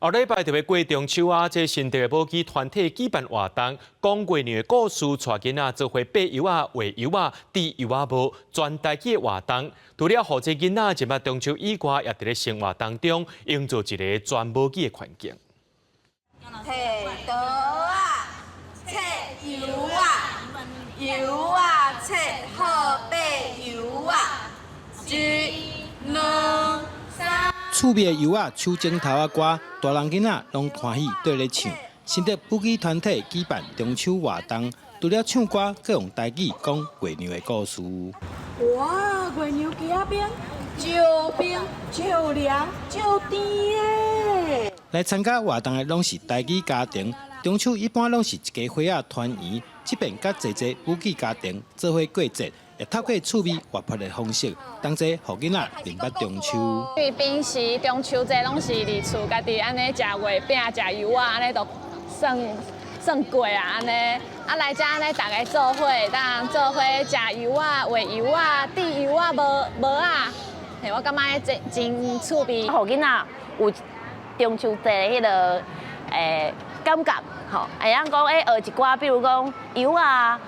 后礼拜特别过中秋啊，这新竹的母鸡团体举办活动，讲过年的故事，带囡仔做伙爬油啊、画油啊、滴油啊帽，全台语的活动。除了好这囡仔进入中秋以外，也伫咧生活当中营造一个全母鸡的环境。摕刀啊，切油啊，油啊切好爬油啊，一、两、三。趣味的油啊、手指头啊歌，大人囡仔拢欢喜对咧唱。新竹母鸡团体举办中秋活动，除了唱歌，更用台语讲月娘的故事。哇，月娘家边招冰、招凉、招甜诶！来参加活动的拢是台语家庭，中秋一般拢是一家伙仔团圆，即便甲侪母鸡家庭做伙过节。也透过趣味活泼的方式，同齐互囡仔明白中秋。因为平时中秋节拢是伫厝家己安尼食月饼、食油啊，安尼都算过啊安尼。啊来遮安尼大家做伙，当做伙食油啊、画油啊、滴油啊、帽啊，嘿，我感觉真趣味。互囡仔有中秋节迄个感觉，吼，会晓讲学一寡，比如讲油啊。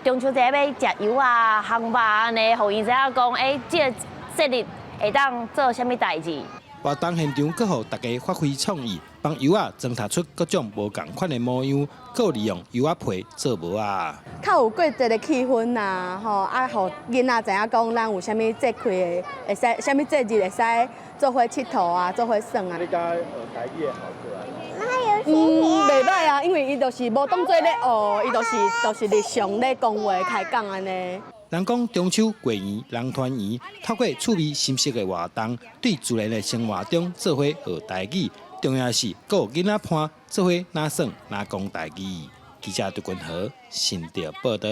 中秋节要食油啊、烘肉安尼，互伊知影讲，即个节日会当做啥物代志。活动现场阁互大家发挥创意，帮油啊装搭出各种无共款的模样，阁利用油啊皮做帽啊。较有过节的气氛呐，吼，互囡仔知影讲，咱有啥物节气的，会使啥物节日会使做伙佚佗啊，做伙耍啊。你讲台语好过来。袂歹啊，因为伊就是无当做咧学，伊就是日常咧讲话开讲安尼。人讲中秋过年人团圆，透过趣味新式的活动，对自然的生活中做伙学台语，重要是阁有囡仔伴做伙哪耍哪讲台语。记者杜君豪，新竹报道。